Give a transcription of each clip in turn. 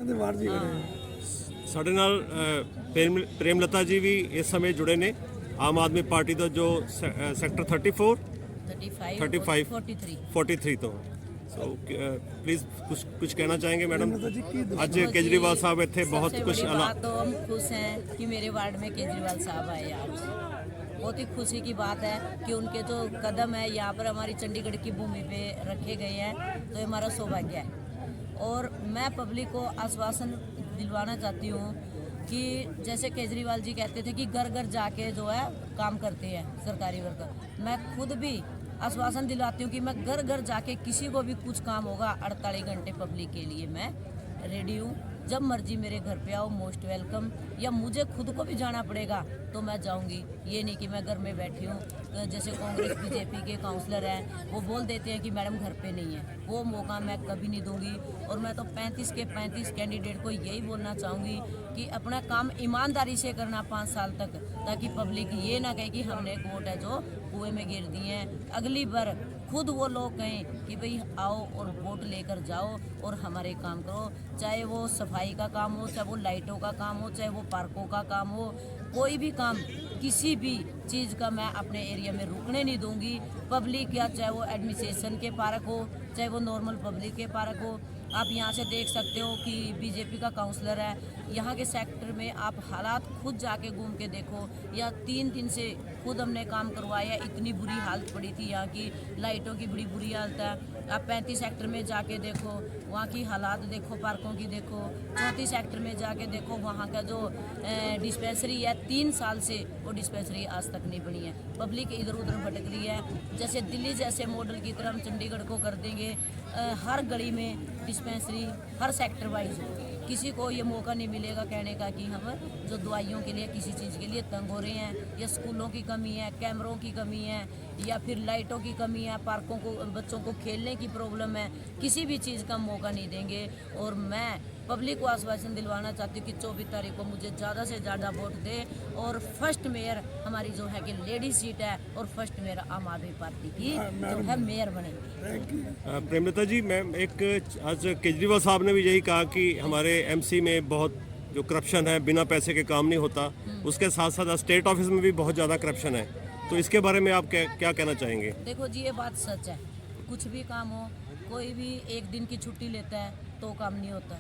ਦੇ ਮਾਨ ਜੀ ਖੜੇ ਆ। ਸਾਡੇ ਨਾਲ ਪ੍ਰੇਮਲਤਾ ਜੀ ਵੀ ਇਸ ਸਮੇਂ ਜੁੜੇ ਨੇ ਆਮ ਆਦਮੀ ਪਾਰਟੀ ਦਾ ਜੋ ਸੈਕਟਰ 34 35 43 तो सो प्लीज कुछ कहना चाहेंगे मैडम। आज केजरीवाल साहब इतने बहुत कुछ तो हम खुश हैं कि मेरे वार्ड में केजरीवाल साहब आए आज। बहुत ही खुशी की बात है कि उनके जो कदम है यहाँ पर हमारी चंडीगढ़ की भूमि पे रखे गए हैं, तो ये हमारा सौभाग्य है। और मैं पब्लिक को आश्वासन दिलवाना चाहती हूँ कि जैसे केजरीवाल जी कहते थे कि घर घर जाके जो है काम करते हैं सरकारी वर्कर, मैं खुद भी आश्वासन दिलाती हूँ कि मैं घर घर जाके किसी को भी कुछ काम होगा 48 घंटे पब्लिक के लिए मैं रेडी हूँ। जब मर्जी मेरे घर पे आओ, मोस्ट वेलकम। या मुझे खुद को भी जाना पड़ेगा तो मैं जाऊंगी, ये नहीं कि मैं घर में बैठी हूँ। तो जैसे कांग्रेस बीजेपी के काउंसलर हैं वो बोल देते हैं कि मैडम घर पे नहीं है, वो मौका मैं कभी नहीं दूंगी। और मैं तो 35 के 35 कैंडिडेट को यही बोलना चाहूँगी कि अपना काम ईमानदारी से करना 5 साल तक, ताकि पब्लिक ये ना कहे कि हमने वोट है जो कुएं में गिर दिए हैं। अगली बार खुद वो लोग कहें कि भाई आओ और वोट लेकर जाओ और हमारे काम करो, चाहे वो सफाई का काम हो, चाहे वो लाइटों का काम हो, चाहे वो पार्कों का काम हो, कोई भी काम, किसी भी चीज़ का मैं अपने एरिया में रुकने नहीं दूंगी। पब्लिक या चाहे वो एडमिनिस्ट्रेशन के पार्क हो, चाहे वो नॉर्मल पब्लिक के पार्क हो। आप यहाँ से देख सकते हो कि बीजेपी का काउंसलर है, यहाँ के सेक्टर में आप हालात खुद जाके घूम के देखो। या 3 दिन से खुद हमने काम करवाया, इतनी बुरी हालत पड़ी थी यहाँ की, लाइटों की बड़ी बुरी हालत है। आप 35 सेक्टर में जाके देखो, वहाँ की हालात देखो, पार्कों की देखो। 34 सेक्टर में जाके देखो, वहाँ का जो डिस्पेंसरी है 3 साल से वो डिस्पेंसरी आज तक नहीं बनी है। पब्लिक इधर उधर भटक रही है। जैसे दिल्ली जैसे मॉडल की तरह हम चंडीगढ़ को कर देंगे, हर गली में डिस्पेंसरी, हर सेक्टर वाइज। किसी को ये मौका नहीं मिलेगा कहने का कि हम जो दवाइयों के लिए किसी चीज़ के लिए तंग हो रहे हैं, या स्कूलों की कमी है, कैमरों की कमी है, या फिर लाइटों की कमी है, पार्कों को बच्चों को खेलने की प्रॉब्लम है, किसी भी चीज़ का मौका नहीं देंगे। और मैं पब्लिक को आश्वासन दिलवाना चाहती हूँ कि 24 तारीख को मुझे ज़्यादा से ज़्यादा वोट दे और फर्स्ट मेयर हमारी जो है कि लेडी सीट है, और फर्स्ट मेयर आम आदमी पार्टी की जो है मेयर बनेगी। प्रेमलता जी, मैम एक आज केजरीवाल साहब ने भी यही कहा कि हमारे एमसी में बहुत जो करप्शन है, बिना पैसे के काम नहीं होता। उसके साथ साथ स्टेट ऑफिस में भी बहुत ज़्यादा करप्शन है, तो इसके बारे में आप क्या कहना चाहेंगे? देखो जी, ये बात सच है। कुछ भी काम हो, कोई भी 1 दिन की छुट्टी लेता है तो काम नहीं होता,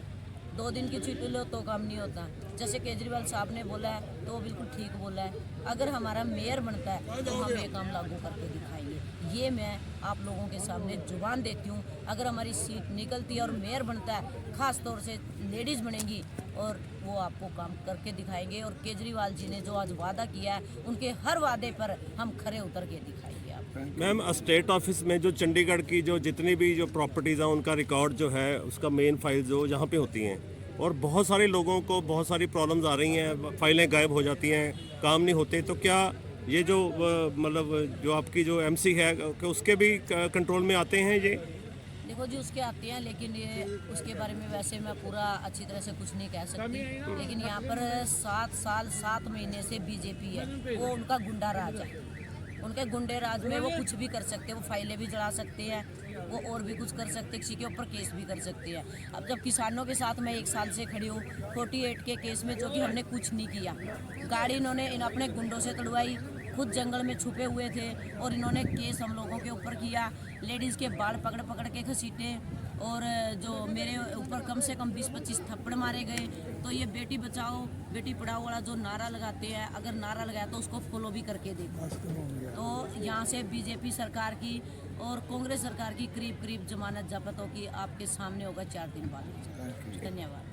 2 दिन की छुट्टी लो तो काम नहीं होता। जैसे केजरीवाल साहब ने बोला है तो वो बिल्कुल ठीक बोला है। अगर हमारा मेयर बनता है तो हम ये काम लागू करके दिखाएंगे, ये मैं आप लोगों के सामने जुबान देती हूँ। अगर हमारी सीट निकलती है और मेयर बनता है, ख़ास तौर से लेडीज़ बनेंगी, और वो आपको काम करके दिखाएंगे। और केजरीवाल जी ने जो आज वादा किया है, उनके हर वादे पर हम खरे उतर के दिखाएंगे आप। मैम, स्टेट ऑफिस में जो चंडीगढ़ की जो जितनी भी जो प्रॉपर्टीज़ हैं उनका रिकॉर्ड जो है, उसका मेन फाइल जो यहाँ पे होती हैं, और बहुत सारे लोगों को बहुत सारी प्रॉब्लम्स आ रही हैं, फाइलें गायब हो जाती हैं, काम नहीं होते। तो क्या ये जो मतलब जो आपकी जो एमसी है कि उसके भी कंट्रोल में आते हैं ये? देखो जी, उसके आते हैं, लेकिन ये उसके बारे में वैसे मैं पूरा अच्छी तरह से कुछ नहीं कह सकती। लेकिन यहाँ पर 7 साल 7 महीने से बीजेपी है, वो उनका गुंडा राज है। उनके गुंडे राज में वो कुछ भी कर सकते हैं, वो फाइलें भी जला सकते हैं, वो और भी कुछ कर सकते हैं, किसी के ऊपर केस भी कर सकते हैं। अब जब किसानों के साथ मैं 1 साल से खड़ी हूँ 48 के केस में, जो कि हमने कुछ नहीं किया। गाड़ी इन्होंने अपने गुंडों से तड़वाई, खुद जंगल में छुपे हुए थे, और इन्होंने केस हम लोगों के ऊपर किया। लेडीज़ के बाल पकड़ पकड़ के घसीटे, और जो मेरे ऊपर कम से कम 20-25 थप्पड़ मारे गए। तो ये बेटी बचाओ बेटी पढ़ाओ वाला जो नारा लगाते हैं, अगर नारा लगाया तो उसको फॉलो भी करके देखो। तो यहाँ से बीजेपी सरकार की और कांग्रेस सरकार की करीब करीब जमानत जब्त होगी, आपके सामने होगा 4 दिन बाद। धन्यवाद।